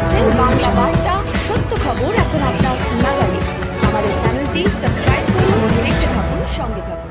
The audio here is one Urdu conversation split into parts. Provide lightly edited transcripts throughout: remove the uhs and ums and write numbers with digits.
দেখছেন বাংলা বার্তা, সত্য খবর এখন আপনার নাগালে। আমাদের চ্যানেলটি সাবস্ক্রাইব করুন, দেখতে থাকুন, সঙ্গে থাকুন।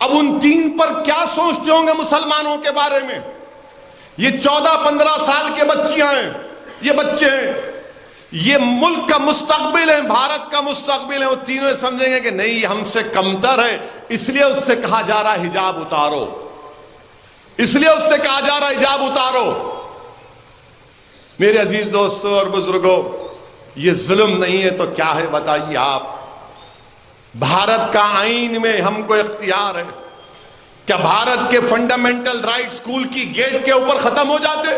اب ان 3 پر کیا سوچتے ہوں گے مسلمانوں کے بارے میں؟ یہ 14-15 سال کے بچیاں ہیں، یہ بچے ہیں، یہ ملک کا مستقبل ہے، بھارت کا مستقبل ہے۔ وہ تینوں سمجھیں گے کہ نہیں یہ ہم سے کمتر ہے، اس لیے اس سے کہا جا رہا ہے حجاب اتارو، اس لیے اس سے کہا جا رہا ہے حجاب اتارو۔ میرے عزیز دوستوں اور بزرگوں، یہ ظلم نہیں ہے تو کیا ہے بتائیے آپ؟ بھارت کا آئین میں ہم کو اختیار ہے، کیا بھارت کے فنڈامنٹل رائٹ اسکول کی گیٹ کے اوپر ختم ہو جاتے؟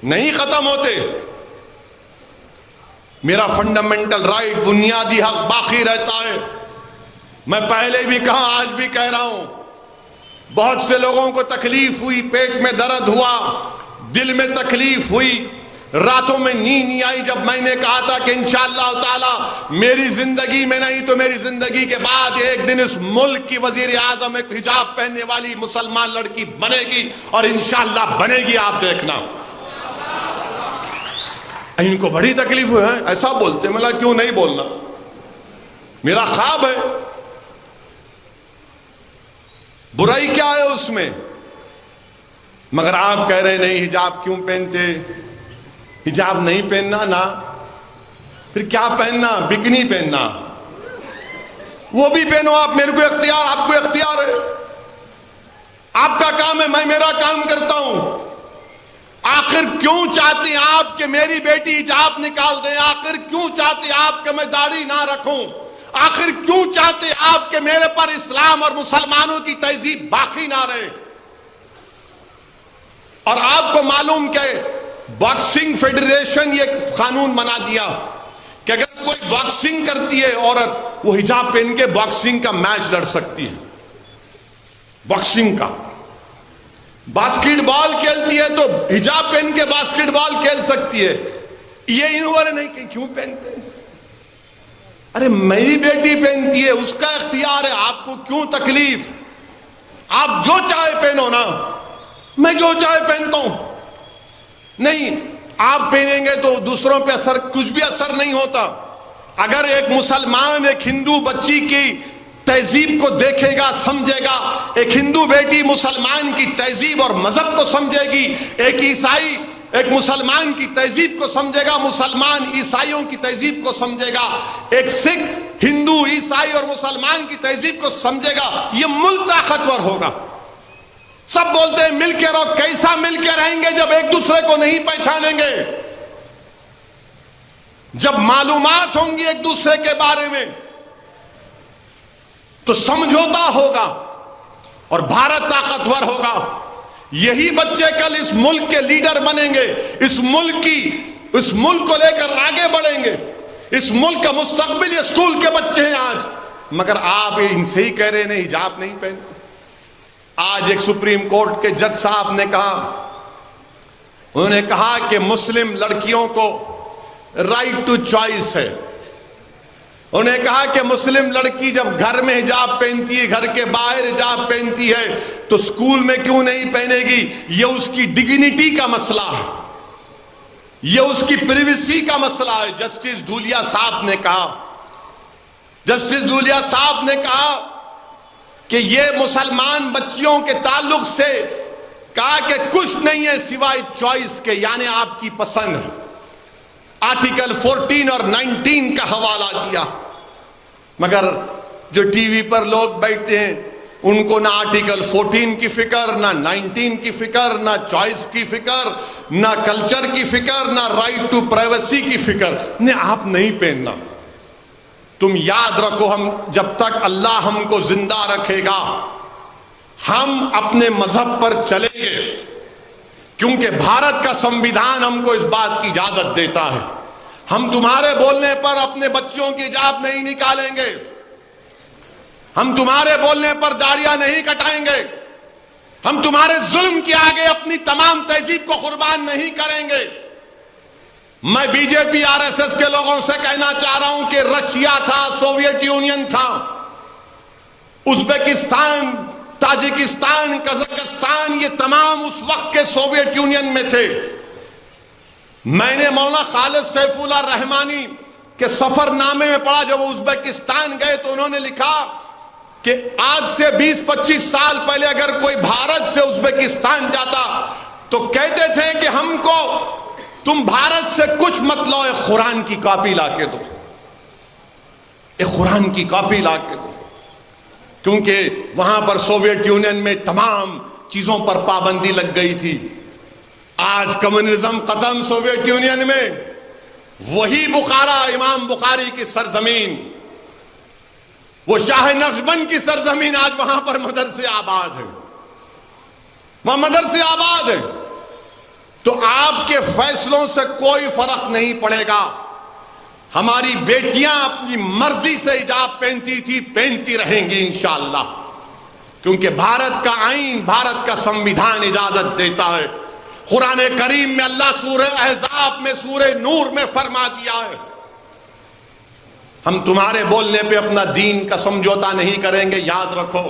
نہیں ختم ہوتے۔ میرا فنڈامنٹل رائٹ، بنیادی حق باقی رہتا ہے۔ میں پہلے بھی کہا، آج بھی کہہ رہا ہوں، بہت سے لوگوں کو تکلیف ہوئی، پیٹ میں درد ہوا، دل میں تکلیف ہوئی، راتوں میں نیند نہیں آئی جب میں نے کہا تھا کہ انشاءاللہ تعالی میری زندگی میں نہیں تو میری زندگی کے بعد ایک دن اس ملک کی وزیر اعظم ایک حجاب پہننے والی مسلمان لڑکی بنے گی، اور انشاءاللہ بنے گی، آپ دیکھنا۔ ان کو بڑی تکلیف ہوئی ہے، ایسا بولتے، ملا کیوں نہیں بولنا، میرا خواب ہے، برائی کیا ہے اس میں؟ مگر آپ کہہ رہے نہیں حجاب کیوں پہنتے، حجاب نہیں پہننا نا، پھر کیا پہننا؟ بکنی پہننا، وہ بھی پہنو آپ، میرے کو اختیار، آپ کو اختیار ہے، آپ کا کام ہے، میں میرا کام کرتا ہوں۔ آخر کیوں چاہتے ہیں آپ کہ میری بیٹی حجاب نکال دیں؟ آخر کیوں چاہتے ہیں آپ کہ میں داڑھی نہ رکھوں؟ آخر کیوں چاہتے ہیں آپ کہ میرے پر اسلام اور مسلمانوں کی تہذیب باقی نہ رہے؟ اور آپ کو معلوم کہ باکسنگ فیڈریشن یہ قانون بنا دیا کہ اگر کوئی باکسنگ کرتی ہے عورت، وہ حجاب پہن کے باکسنگ کا میچ لڑ سکتی ہے، باکسنگ کا۔ باسکٹ بال کھیلتی ہے تو حجاب پہن کے باسکٹ بال کھیل سکتی ہے۔ یہ انہوں نہیں کہ کیوں پہنتے ہیں؟ ارے میری بیٹی پہنتی ہے، اس کا اختیار ہے، آپ کو کیوں تکلیف؟ آپ جو چاہے پہنو نا، میں جو چاہے پہنتا ہوں۔ نہیں، آپ پہنیں گے تو دوسروں پہ اثر، کچھ بھی اثر نہیں ہوتا۔ اگر ایک مسلمان ایک ہندو بچی کی تہذیب کو دیکھے گا، سمجھے گا، ایک ہندو بیٹی مسلمان کی تہذیب اور مذہب کو سمجھے گی، ایک عیسائی ایک مسلمان کی تہذیب کو سمجھے گا، مسلمان عیسائیوں کی تہذیب کو سمجھے گا، ایک سکھ ہندو عیسائی اور مسلمان کی تہذیب کو سمجھے گا، یہ ملک طاقتور ہوگا۔ سب بولتے ہیں مل کے رہو، کیسا مل کے رہیں گے جب ایک دوسرے کو نہیں پہچانیں گے؟ جب معلومات ہوں گی ایک دوسرے کے بارے میں تو سمجھوتا ہوگا اور بھارت طاقتور ہوگا۔ یہی بچے کل اس ملک کے لیڈر بنیں گے، اس ملک کو لے کر آگے بڑھیں گے۔ اس ملک کا مستقبل یہ اسکول کے بچے ہیں آج، مگر آپ ان سے ہی کہہ رہے ہیں حجاب نہیں پہنتے۔ آج ایک سپریم کورٹ کے جج صاحب نے کہا، انہوں نے کہا کہ مسلم لڑکیوں کو رائٹ ٹو چوائس ہے۔ انہوں نے کہا کہ مسلم لڑکی جب گھر میں حجاب پہنتی ہے، گھر کے باہر حجاب پہنتی ہے، تو اسکول میں کیوں نہیں پہنے گی؟ یہ اس کی ڈگنیٹی کا مسئلہ ہے، یہ اس کی پریویسی کا مسئلہ ہے۔ جسٹس دھولیا صاحب نے کہا، جسٹس دھولیا صاحب نے کہا کہ یہ مسلمان بچیوں کے تعلق سے کہا کہ کچھ نہیں ہے سوائے چوائس کے، یعنی آپ کی پسند ہے۔ آرٹیکل 14 اور 19 کا حوالہ دیا، مگر جو ٹی وی پر لوگ بیٹھتے ہیں ان کو نہ آرٹیکل 14 کی فکر، نہ 19 کی فکر، نہ چوائس کی فکر، نہ کلچر کی فکر، نہ رائٹ ٹو پرائیویسی کی فکر۔ نہیں، آپ نہیں پہننا۔ تم یاد رکھو، ہم جب تک اللہ ہم کو زندہ رکھے گا ہم اپنے مذہب پر چلیں گے، کیونکہ بھارت کا سمویدھان ہم کو اس بات کی اجازت دیتا ہے۔ ہم تمہارے بولنے پر اپنے بچوں کی حجاب نہیں نکالیں گے، ہم تمہارے بولنے پر داڑیاں نہیں کٹائیں گے، ہم تمہارے ظلم کے آگے اپنی تمام تہذیب کو قربان نہیں کریں گے۔ میں B J P R S S کے لوگوں سے کہنا چاہ رہا ہوں کہ رشیا تھا، سوویت یونین تھا، ازبکستان، تاجکستان، قزاقستان، یہ تمام اس وقت کے سوویت یونین میں تھے۔ میں نے مولانا خالد سیف اللہ رحمانی کے سفر نامے میں پڑھا، جب وہ ازبکستان گئے تو انہوں نے لکھا کہ آج سے 20-25 سال پہلے اگر کوئی بھارت سے ازبکستان جاتا تو کہتے تھے کہ ہم کو تم بھارت سے کچھ مت لو، ایک قرآن کی کاپی لا کے دو، ایک قرآن کی کاپی لا کے دو، کیونکہ وہاں پر سوویت یونین میں تمام چیزوں پر پابندی لگ گئی تھی۔ آج کمیونزم ختم سوویت یونین میں، وہی بخارا، امام بخاری کی سرزمین، وہ شاہ نقشبند کی سرزمین، آج وہاں پر مدرسے آباد ہیں، وہاں مدرسے آباد ہیں۔ تو آپ کے فیصلوں سے کوئی فرق نہیں پڑے گا۔ ہماری بیٹیاں اپنی مرضی سے حجاب پہنتی تھی، پہنتی رہیں گی انشاءاللہ، کیونکہ بھارت کا آئین، بھارت کا سنویدھان اجازت دیتا ہے۔ قرآن کریم میں اللہ سورہ احزاب میں، سورہ نور میں فرما دیا ہے، ہم تمہارے بولنے پہ اپنا دین کا سمجھوتا نہیں کریں گے، یاد رکھو،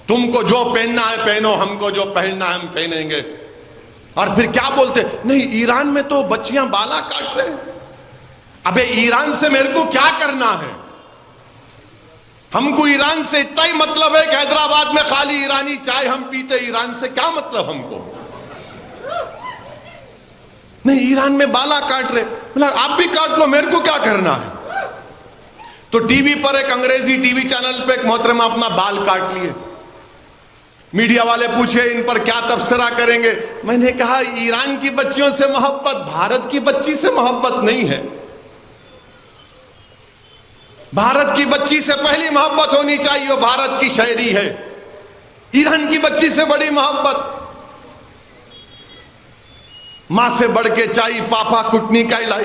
تم کو جو پہننا ہے پہنو، ہم کو جو پہننا ہے ہم پہنیں گے۔ اور پھر کیا بولتے، نہیں ایران میں تو بچیاں بالا کاٹ رہے ہیں۔ ابے ایران سے میرے کو کیا کرنا ہے؟ ہم کو ایران سے اتنا ہی مطلب ہے کہ حیدرآباد میں خالی ایرانی چائے ہم پیتے، ایران سے کیا مطلب ہم کو؟ نہیں ایران میں بالا کاٹ رہے، آپ بھی کاٹ لو، میرے کو کیا کرنا ہے؟ تو ٹی وی پر ایک انگریزی ٹی وی چینل پہ ایک محترمہ اپنا بال کاٹ لیے، میڈیا والے پوچھے ان پر کیا تبصرہ کریں گے؟ میں نے کہا ایران کی بچیوں سے محبت بھارت کی بچی سے محبت نہیں ہے۔ بھارت کی بچی سے پہلی محبت ہونی چاہیے، وہ بھارت کی شہری ہے۔ ایران کی بچی سے بڑی محبت، ماں سے بڑھ کے چاہیے پاپا کٹنی کا لائی،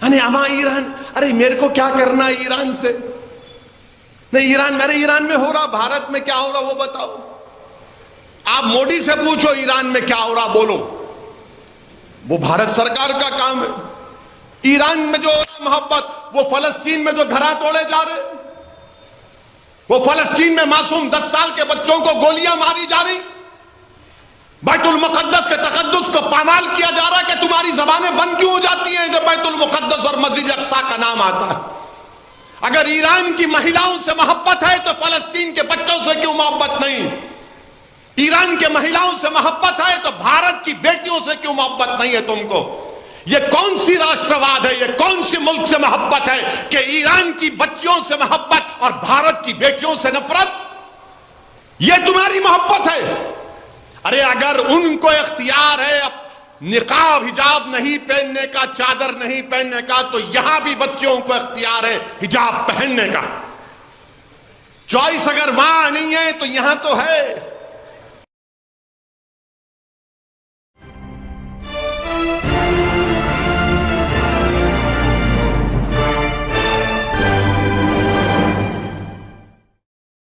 یعنی اما ایران، ارے میرے کو کیا کرنا ہے ایران سے؟ نہیں ایران، میرے ایران میں ہو رہا، بھارت میں کیا ہو رہا وہ بتاؤ۔ آپ مودی سے پوچھو ایران میں کیا ہو رہا بولو، وہ بھارت سرکار کا کام ہے۔ ایران میں جو محبت، وہ فلسطین میں جو گھراں توڑے جا رہے، وہ فلسطین میں معصوم 10 سال کے بچوں کو گولیاں ماری جا رہی، بیت المقدس کے تقدس کو پامال کیا جا رہا ہے کہ تمہاری زبانیں بند کیوں ہو جاتی ہیں جب بیت المقدس اور مسجد اقصی کا نام آتا ہے؟ اگر ایران کی مہیلاؤں سے محبت ہے تو فلسطین کے بچوں سے کیوں محبت نہیں؟ ایران کے مہیلاؤں سے محبت ہے تو بھارت کی بیٹیوں سے کیوں محبت نہیں ہے تم کو؟ یہ کون سی راشٹرواد ہے، یہ کون سی ملک سے محبت ہے کہ ایران کی بچیوں سے محبت اور بھارت کی بیٹیوں سے نفرت؟ یہ تمہاری محبت ہے؟ ارے اگر ان کو اختیار ہے نقاب حجاب نہیں پہننے کا، چادر نہیں پہننے کا، تو یہاں بھی بچیوں کو اختیار ہے حجاب پہننے کا۔ چوائس اگر وہاں نہیں ہے تو یہاں تو ہے۔